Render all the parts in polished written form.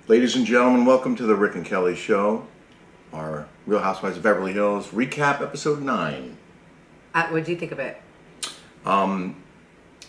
Ladies and gentlemen, welcome to the Rick and Kelly Show, our Real Housewives of Beverly Hills recap, episode 9. What did you think of it? I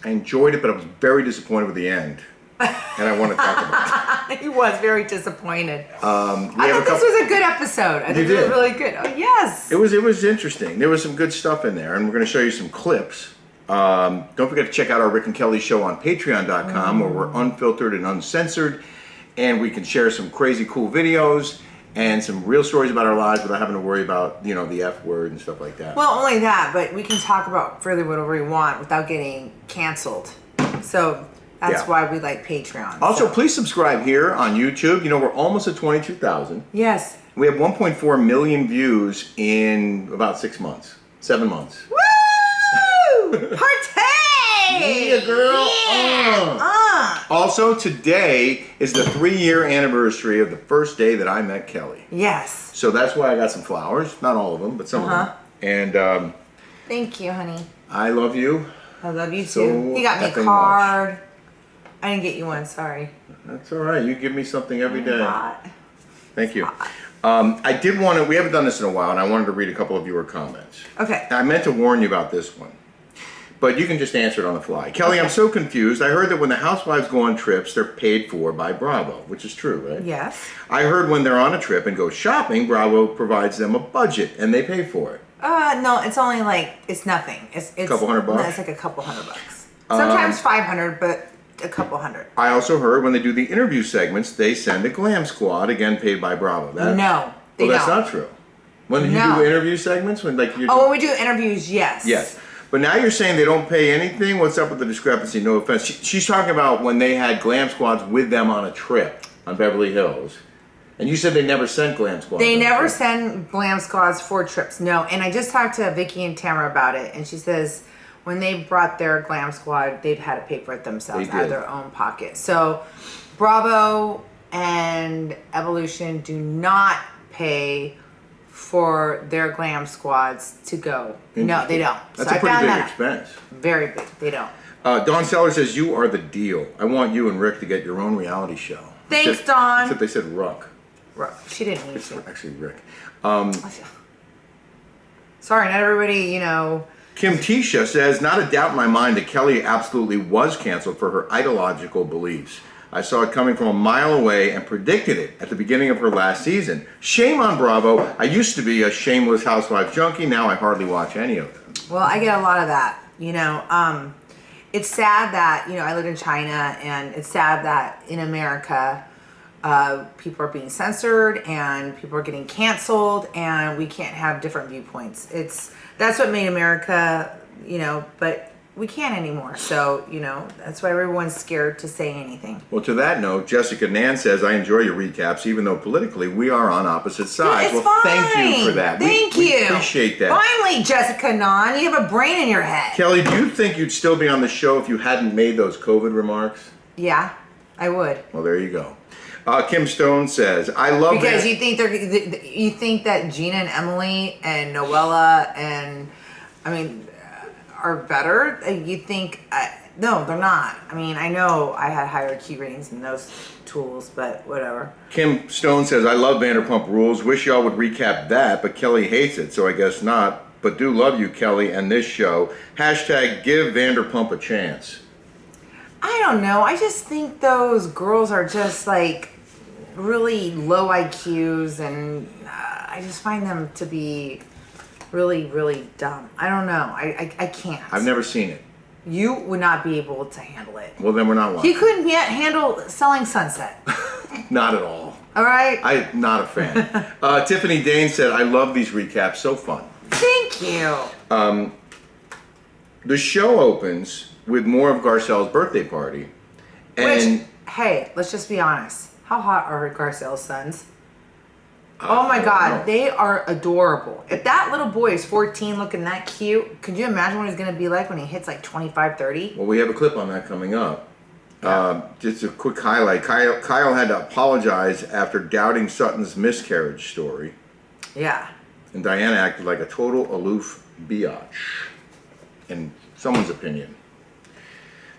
enjoyed it, but I was very disappointed with the end, and I want to talk about it. He was very disappointed. I thought this was a good episode. I think it was really good. Oh, yes. It was interesting. There was some good stuff in there, and we're going to show you some clips. Don't forget to check out our Rick and Kelly Show on Patreon.com, where we're unfiltered and uncensored. And we can share some crazy cool videos and some real stories about our lives without having to worry about, the F word and stuff like that. Well, only that, but we can talk about really whatever we want without getting canceled. So that's why we like Patreon. Also, please subscribe here on YouTube. We're almost at 22,000. Yes. We have 1.4 million views in about 7 months. Woo! Partay! Yeah, girl. Yeah. Also, today is the 3-year anniversary of the first day that I met Kelly. Yes. So that's why I got some flowers. Not all of them, but some of them. And thank you, honey. I love you. I love you so too. You got me a card. I didn't get you one, sorry. That's all right. You give me something every day. Thank you. Hot. We haven't done this in a while, and I wanted to read a couple of viewer comments. Okay. I meant to warn you about this one, but you can just answer it on the fly. Kelly, I'm so confused. I heard that when the housewives go on trips, they're paid for by Bravo, which is true, right? Yes. I heard when they're on a trip and go shopping, Bravo provides them a budget, and they pay for it. No, it's only it's nothing. It's a couple $100. No, it's like a couple $100. Sometimes 500, but a couple $100. I also heard when they do the interview segments, they send a glam squad, again paid by Bravo. No, they don't. That's not true. When you do interview segments, when when we do interviews, yes. Yes. But now you're saying they don't pay anything? What's up with the discrepancy? No offense. She's talking about when they had glam squads with them on a trip on Beverly Hills. And you said they never sent glam squads. They never send glam squads for trips, no. And I just talked to Vicky and Tamara about it, and she says when they brought their glam squad, they've had to pay for it themselves out of their own pocket. So Bravo and Evolution do not pay for their glam squads to go. No, they don't. That's a pretty big expense. Very big. They don't. Dawn Seller says, you are the deal. I want you and Rick to get your own reality show. Thanks, Dawn. Except they said Ruck. She didn't need it's to. Actually, Rick. Sorry, not everybody, Kim Tisha says, not a doubt in my mind that Kelly absolutely was canceled for her ideological beliefs. I saw it coming from a mile away and predicted it at the beginning of her last season. Shame on Bravo. I used to be a shameless housewife junkie. Now I hardly watch any of them. Well, I get a lot of that. It's sad that, I live in China, and it's sad that in America, people are being censored and people are getting canceled, and we can't have different viewpoints. That's what made America, but we can't anymore. So, that's why everyone's scared to say anything. Well, to that note, Jessica Nan says, I enjoy your recaps, even though politically we are on opposite sides. It's well, fine. Thank you for that. We appreciate that. Finally, Jessica Nan, you have a brain in your head. Kelly, do you think you'd still be on the show if you hadn't made those COVID remarks? Yeah, I would. Well, there you go. Kim Stone says, I love because you think that Gina and Emily and Noella and are better. You think no, they're not. I know I had higher key ratings than those tools, but whatever. Kim Stone says, I love Vanderpump Rules. Wish y'all would recap that, but Kelly hates it, so I guess not. But do love you, Kelly, and this show. Hashtag give Vanderpump a chance. I don't know. I just think those girls are just really low IQs, and I just find them to be really, really dumb. I don't know. I can't. I've never seen it. You would not be able to handle it. Well, then we're not watching. He couldn't yet handle Selling Sunset. Not at all. All right? I'm not a fan. Tiffany Dane said, I love these recaps. So fun. Thank you. The show opens with more of Garcelle's birthday party. Which, hey, let's just be honest. How hot are Garcelle's sons? Oh my God, they are adorable. If that little boy is 14 looking that cute, could you imagine what he's going to be like when he hits 25, 30? Well, we have a clip on that coming up. Just a quick highlight. Kyle had to apologize after doubting Sutton's miscarriage story. Yeah. And Diana acted like a total aloof biatch, in someone's opinion.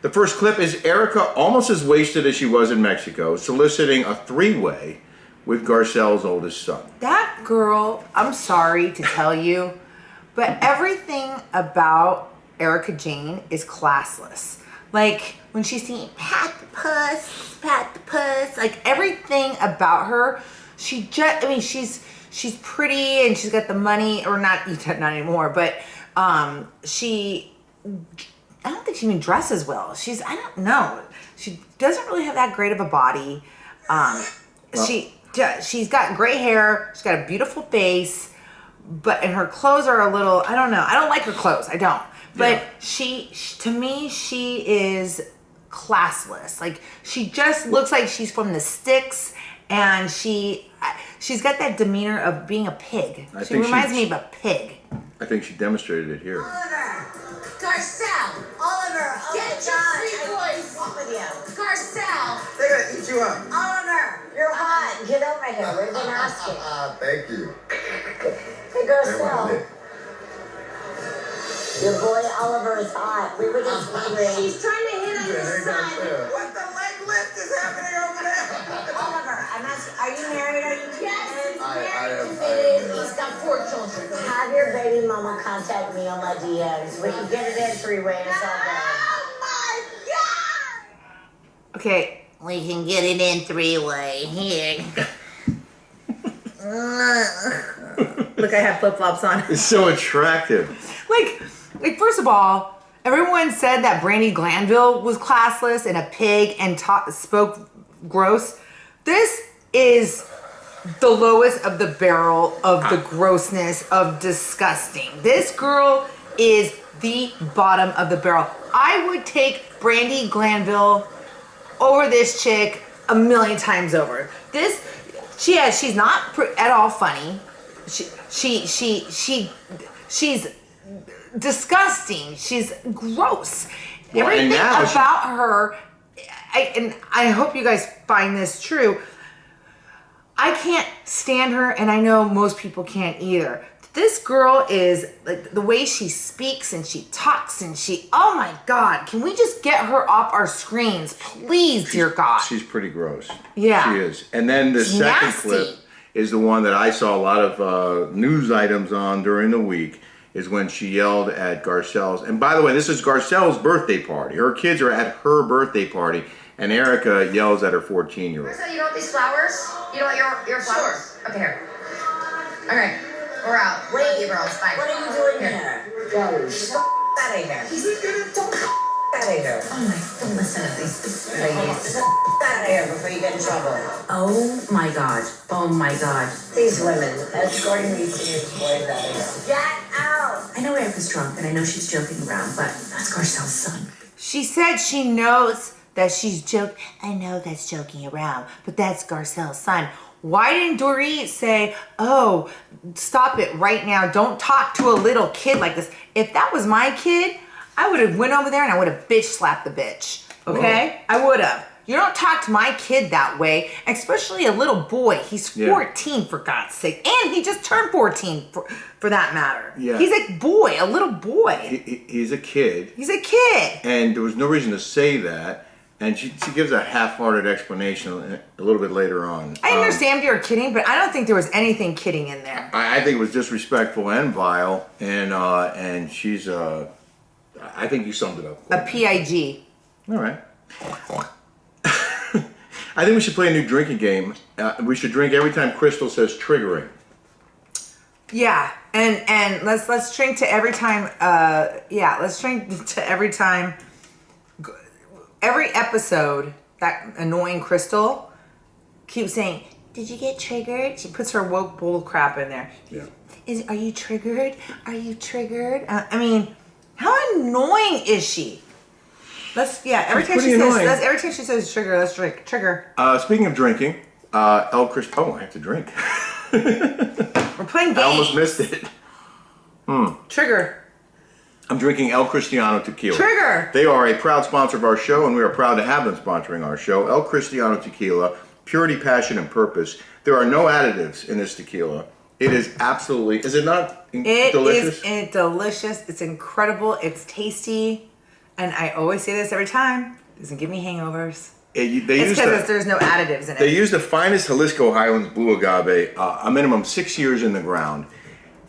The first clip is Erika, almost as wasted as she was in Mexico, soliciting a three-way with Garcelle's oldest son. That girl, I'm sorry to tell you, but everything about Erika Jane is classless. Like, when she's singing, pat the puss, like, everything about her, she just, I mean, she's pretty and she's got the money, or not anymore, but I don't think she even dresses well. I don't know. She doesn't really have that great of a body. She's got gray hair. She's got a beautiful face, and her clothes are a little, I don't know. I don't like her clothes. I don't. But to me, she is classless. Like, she just looks like she's from the sticks, and she's got that demeanor of being a pig. She reminds me of a pig. I think she demonstrated it here. Garcelle! Oliver! Oh get your three boys! What with you? Garcelle! They're gonna eat you up. Oliver! You're hot! Get over here. We've been asking. Thank you. Hey, Garcelle. Your boy Oliver is hot. We were just wondering. She's trying to hit on your son. What the leg lift is happening over there? Oliver, I'm asking, are you married? Are you I yes, am. He's got 4 children. Have your baby mama contact me on my DMs. We can get it in 3-way. It's all good. Oh my God! Okay, we can get it in 3-way. Here. Look, I have flip-flops on. It's so attractive. Like, first of all, everyone said that Brandy Glanville was classless and a pig and spoke gross. This is the lowest of the barrel of the grossness of disgusting. This girl is the bottom of the barrel. I would take Brandy Glanville over this chick a million times over. She's not at all funny. She's disgusting. She's gross. Well, Everything about her, I hope you guys find this true. I can't stand her, and I know most people can't either. This girl is, like, the way she speaks and she talks and oh my God, can we just get her off our screens, please, dear God? She's pretty gross. Yeah. She is. And then the second nasty. clip is the one that I saw a lot of news items on during the week, is when she yelled at Garcelle's. And by the way, this is Garcelle's birthday party. Her kids are at her birthday party, and Erika yells at her 14-year-old. Garcelle, you don't want these flowers? You don't want your flowers? Sure. Okay, here. Okay, we're out. Wait, girls, bye. what are you doing here? Go. Get the out of here. Don't out of here. Oh my, don't listen to these ladies. Get out of here before you get in trouble. Oh my God. Oh my God. These women, escorting these teenage boys out of here. Get out! I know Erika's drunk and I know she's joking around, but that's Garcelle's son. She said she knows that she's joking. I know that's joking around, but that's Garcelle's son. Why didn't Dorit say, oh, stop it right now. Don't talk to a little kid like this. If that was my kid, I would have went over there and I would have bitch slapped the bitch. Okay? Whoa. I would have. You don't talk to my kid that way, especially a little boy. He's 14, for God's sake. And he just turned 14, for that matter. Yeah. He's a boy, a little boy. He's a kid. He's a kid. And there was no reason to say that. And she gives a half-hearted explanation a little bit later on. I understand if you're kidding, but I don't think there was anything kidding in there. I think it was disrespectful and vile. And she's, I think you summed it up. A PIG. All right. I think we should play a new drinking game. We should drink every time Crystal says triggering. Yeah, and let's drink to every time. Let's drink to every time. Every episode, that annoying Crystal keeps saying, "Did you get triggered?" She puts her woke bull crap in there. Yeah. Are you triggered? Are you triggered? I mean, how annoying is she? Every time she says trigger, let's drink. Trigger. Speaking of drinking, I have to drink. We're playing games. I almost missed it. Trigger. I'm drinking El Cristiano Tequila. Trigger. They are a proud sponsor of our show, and we are proud to have them sponsoring our show. El Cristiano Tequila, purity, passion, and purpose. There are no additives in this tequila. It is absolutely, is it not delicious? It is delicious. It's incredible. It's tasty. And I always say this every time. Doesn't give me hangovers. It's because there's no additives in it. They use the finest Jalisco Highlands Blue Agave, a minimum 6 years in the ground.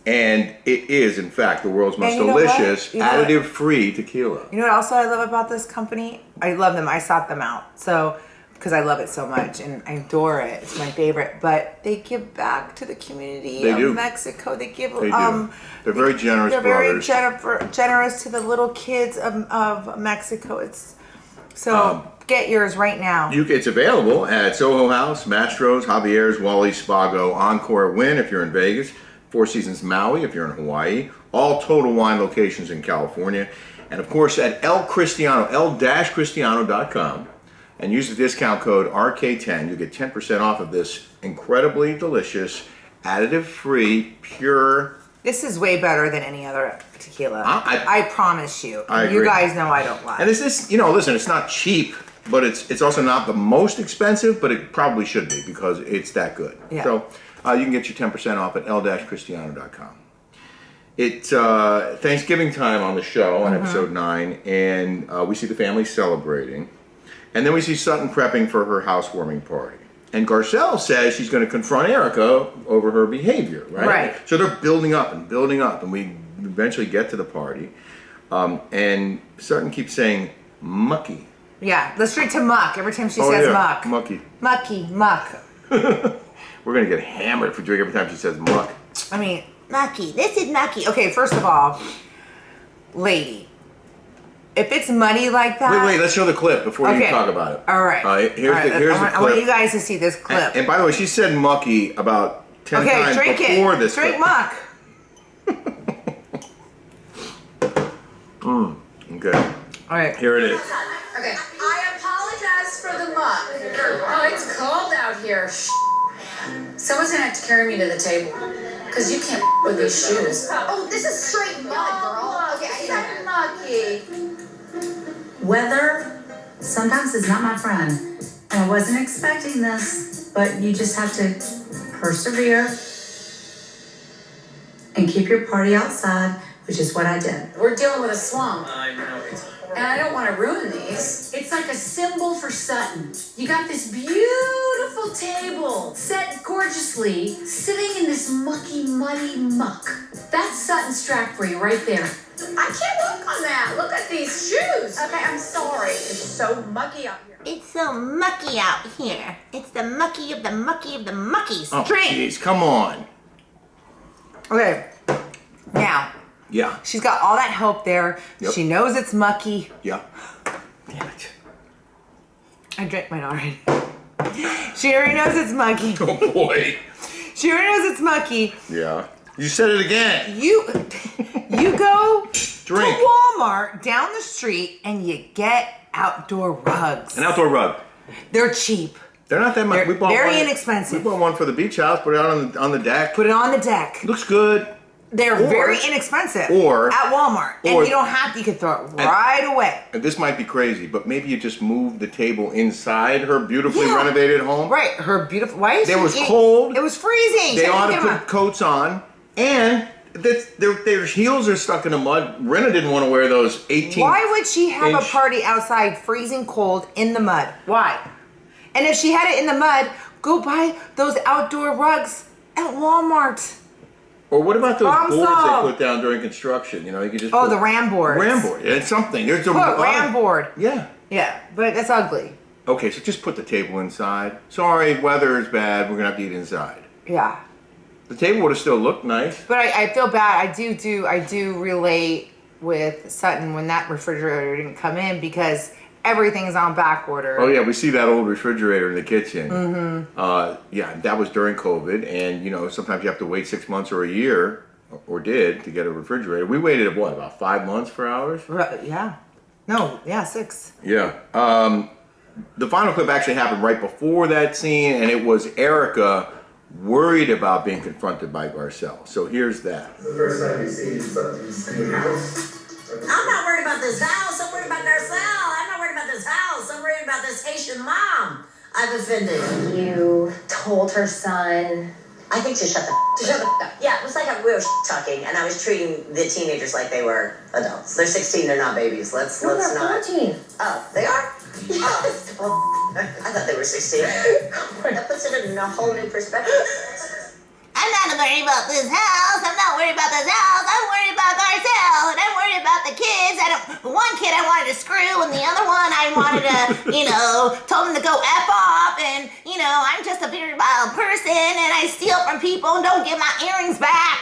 And it is, in fact, the world's most delicious, additive-free tequila. You know what also I love about this company? I love them. I sought them out. So, because I love it so much and I adore it. It's my favorite. But they give back to the community of Mexico. They give. They do. They're very generous brothers. They're very generous to the little kids of Mexico. It's so get yours right now. It's available at Soho House, Matro'S, Javier'S, Wally, Spago, Encore, Wynn if you're in Vegas, Four Seasons Maui if you're in Hawaii, all Total Wine locations in California, and of course at El Cristiano, el-cristiano.com, and use the discount code RK10. You get 10% off of this incredibly delicious, additive-free, pure. This is way better than any other tequila. I promise you. I agree. You guys know I don't lie. And is this, listen, it's not cheap, but it's also not the most expensive, but it probably should be because it's that good. Yeah. So you can get your 10% off at el-cristiano.com. It's Thanksgiving time on the show on episode 9, and we see the family celebrating. And then we see Sutton prepping for her housewarming party. And Garcelle says she's going to confront Erika over her behavior, right? Right. So they're building up, and we eventually get to the party. And Sutton keeps saying, mucky. Yeah, let's drink to muck every time she says muck. Mucky. Mucky, muck. We're going to get hammered if we drink every time she says muck. I mean, mucky. This is mucky. Okay, first of all, lady, if it's muddy like that... Wait, let's show the clip before you talk about it. All right. Here's the clip. I want you guys to see this clip. And by the way, she said mucky about 10 times before this clip. Drink muck. Okay. All right. Here it is. Okay. I apologize for the muck. Oh, it's cold out here. Someone's gonna have to carry me to the table. Because you can't with these shoes. Oh, this is straight mud, girl. Okay, it's mucky. Weather sometimes is not my friend. And I wasn't expecting this, but you just have to persevere and keep your party outside, which is what I did. We're dealing with a swamp. I know, it's horrible. And I don't want to ruin these. It's like a symbol for Sutton. You got this beautiful table set gorgeously, sitting in this mucky, muddy muck. That's Sutton Strack for you right there. I can't look on that. Look at these shoes. Okay, I'm sorry. It's so mucky out here. It's so mucky out here. It's the mucky of the mucky of the muckies. Oh, Drink. jeez, come on. Okay. Now, Yeah. she's got all that help there. Yep. She knows it's mucky. Yeah. Damn it. I drank mine already. She already knows it's mucky. Oh, boy. She already knows it's mucky. Yeah. You said it again. You go Drink. to Walmart down the street and you get outdoor rugs. An outdoor rug. They're cheap. They're not that much. They're very inexpensive. We bought one for the beach house. Put it out on the deck. Put it on the deck. Looks good. They're very inexpensive. Or at Walmart. And you don't have to, you can throw it right away. And this might be crazy, but maybe you just move the table inside her beautifully renovated home. Right. Her beautiful. Why is It was cold. It was freezing. They ought to put coats on. And their heels are stuck in the mud. Rena didn't want to wear those 18. Why would she have a party outside freezing cold in the mud? Why? And if she had it in the mud, go buy those outdoor rugs at Walmart. Or what about those boards solved. they put down during construction? You know, you could just Oh, the ram boards. Ram board. It's something. There's a Put ram board. Yeah. Yeah, but it's ugly. Okay, so just put the table inside. Sorry, weather is bad. We're gonna have to eat inside. Yeah. The table would have still looked nice. But I feel bad. I do relate with Sutton when that refrigerator didn't come in because everything's on back order. Oh yeah, we see that old refrigerator in the kitchen. Mm-hmm. Yeah, that was during COVID, and sometimes you have to wait 6 months or a year, or did, to get a refrigerator. We waited about 5 months for ours. Yeah. No, yeah, 6. Yeah. The final clip actually happened right before that scene, and it was Erika worried about being confronted by Garcelle. So here's that. The first time you see something's in the house. I'm not worried about this house. I'm worried about Garcelle. I'm not worried about this house. I'm worried about this Haitian mom I've offended. You told her son I think to shut the up. Yeah, it was like we were talking, and I was treating the teenagers like they were adults. They're 16, they're not babies. Let's they're not. 14. Oh, they are? Yes. Oh, I thought they were 16. That puts it in a whole new perspective. I'm not worried about this house. I'm not worried about this house. I'm worried about Garcelle, and I'm worried about the kids. One kid I wanted to screw, and the other one I wanted to, told him to go F off. And, I'm just a very wild person, and I steal from people and don't get my earrings back.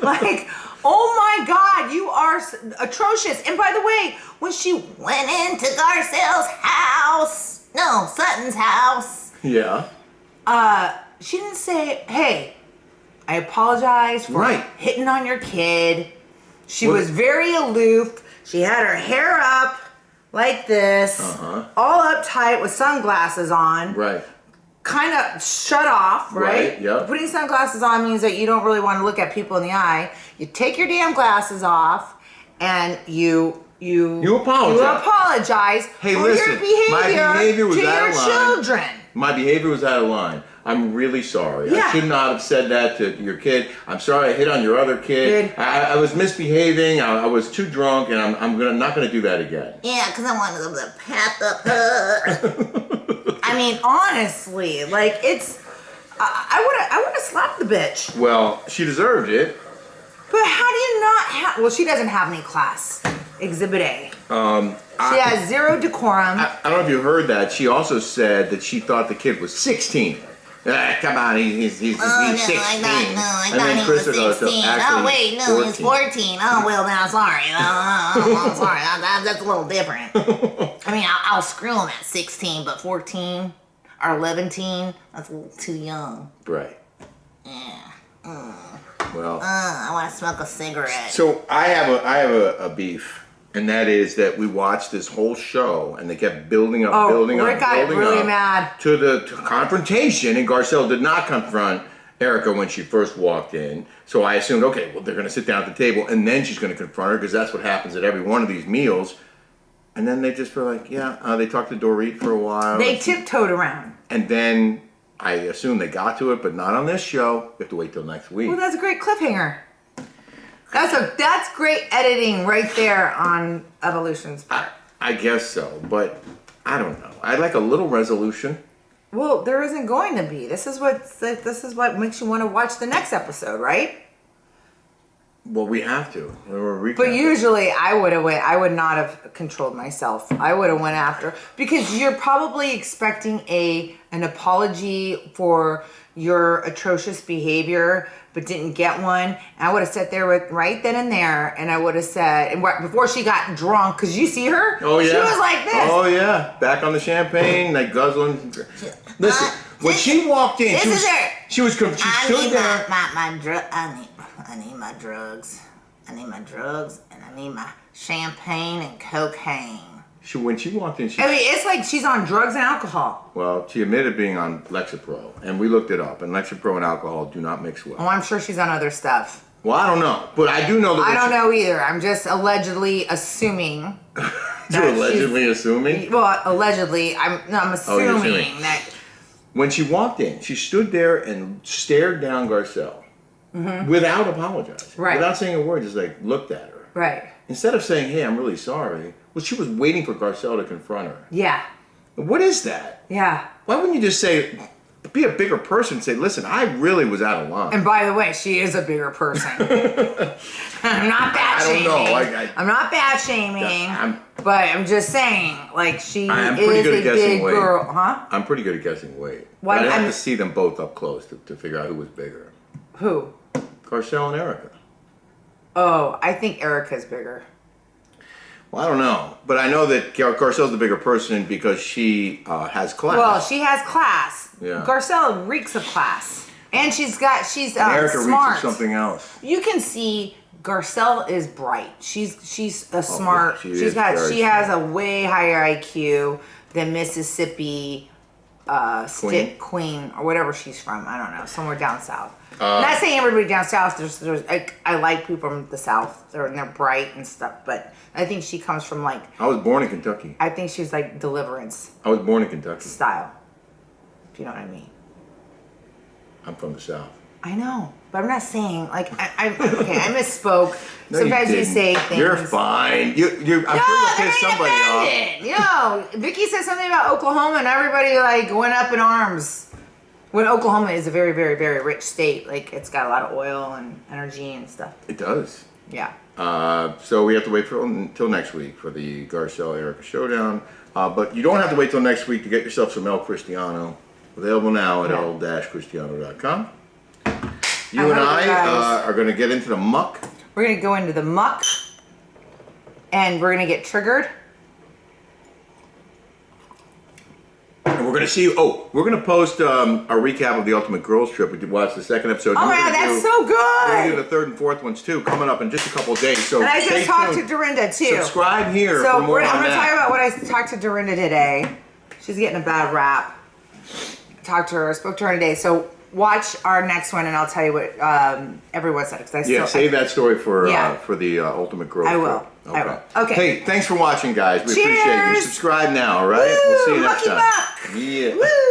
Like, oh my God, you are atrocious. And by the way, when she Went into Garcelle's house. No, Sutton's house. Yeah. she didn't say, hey, I apologize for Right. hitting on your kid. She Well, was very aloof. She had her hair up like this, all uptight with sunglasses on. Right. Kind of shut off, right? Right, yep. Putting sunglasses on means that you don't really want to look at people in the eye. You take your damn glasses off and you apologize. You apologize Hey, for listen, your behavior, my behavior was to out your of line. children. My behavior was out of line. I'm really sorry. Yeah. I should not have said that to your kid. I'm sorry I hit on your other kid. Kid. I was misbehaving. I was too drunk, and I'm not gonna do that again. Yeah, because I wanted them to pat the her. I mean, honestly, like it's. I would have slapped the bitch. Well, she deserved it. But how do you not have? Well, she doesn't have any class. Exhibit A. She has zero decorum. I don't know if you heard that. She also said that she thought the kid was 16. Come on, he's 16. I thought he was 16. Oh, wait, no, he's 14. Oh, well, now, sorry. I'm sorry. That's a little different. I mean, I'll screw him at 16, but 14 or 11, that's a little too young. Right. Yeah. Well. I want to smoke a cigarette. So I have a beef. And that is that we watched this whole show, and they kept building up, Rick got really mad to the confrontation. And Garcelle did not confront Erika when she first walked in. So I assumed, okay, well, they're going to sit down at the table, and then she's going to confront her, because that's what happens at every one of these meals. And then they just were like, yeah, they talked to Dorit for a while. They tiptoed around. And then I assume they got to it, but not on this show. We have to wait till next week. Well, that's a great cliffhanger. That's great editing right there on Evolution's part. I guess so, but I don't know. I'd like a little resolution. Well, there isn't going to be. This is what makes you want to watch the next episode, right? Well, we have to. But usually, I would not have controlled myself. I would have went after, because you're probably expecting an apology for your atrocious behavior, but didn't get one. And I would have sat there right then and there, and I would have said, and before she got drunk, because you see her, oh yeah, she was like this. Oh yeah, back on the champagne, like guzzling. Listen, when she walked in, she stood there. I need my drugs. I need my drugs, and I need my champagne and cocaine. When she walked in, I mean, it's like she's on drugs and alcohol. Well, she admitted being on Lexapro, and we looked it up, and Lexapro and alcohol do not mix well. Oh, I'm sure she's on other stuff. Well, I don't know, but I do know that. I don't know either. I'm just allegedly assuming. You're allegedly assuming? Well, allegedly, I'm assuming that. When she walked in, she stood there and stared down Garcelle without apologizing, Right? Without saying a word, just like looked at her, Right. Instead of saying, "Hey, I'm really sorry," well, she was waiting for Garcelle to confront her. Yeah. What is that? Yeah. Why wouldn't you just say, be a bigger person, and say, "Listen, I really was out of line." And by the way, she is a bigger person. I'm not bad shaming. I don't know. I'm not bad shaming. But I'm just saying, like, she I'm is pretty a good at guessing big weight. girl, huh? I'm pretty good at guessing weight. Why- But I'd have I'm- to see them both up close to figure out who was bigger. Who? Garcelle and Erika. Oh, I think Erika's bigger. Well, I don't know, but I know that Garcelle's the bigger person because she has class. Well, she has class. Yeah. Garcelle reeks of class, and she's Erika smart. reaches something else. You can see Garcelle is bright. She's a smart. yeah, she has a way higher IQ than Mississippi stick queen or whatever she's from. I don't know, somewhere down south. Not saying everybody down south. There's I like people from the south. They're bright and stuff, but I think she comes from like. I was born in Kentucky. I think she's like Deliverance I was born in Kentucky. style. If you know what I mean. I'm from the South. I know, but I'm not saying like I okay. I misspoke. No, Sometimes you didn't. say things. You're fine. I'm sure you pissed somebody off. You know, Vicky said something about Oklahoma, and everybody like went up in arms. When Oklahoma is a very, very, very rich state, like it's got a lot of oil and energy and stuff. It does. Yeah. So we have to wait until next week for the Garcelle Erika showdown. But you don't have to wait till next week to get yourself some El Cristiano. Available now at el-cristiano.com. You and I are going to get into the muck. We're going to go into the muck, and we're going to get triggered. And we're going to see, we're going to post a recap of the Ultimate Girls Trip. We did watch the second episode. Oh my God, that's so We're going to good. do the third and fourth ones too, coming up in just a couple of days. So And I stay just talked to tuned. Dorinda too. Subscribe here So for more I'm on going to talk that. about what I talked to Dorinda today. She's getting a bad rap. Talked to her, spoke to her today. So watch our next one, and I'll tell you what everyone said. Save that story for Yeah. the Ultimate Girls I will. Trip. I will. Okay. Hey, thanks for watching, guys. We Cheers. appreciate you. Subscribe now, all right? Woo, We'll see you next Mucky time. Muck. Yeah. Woo!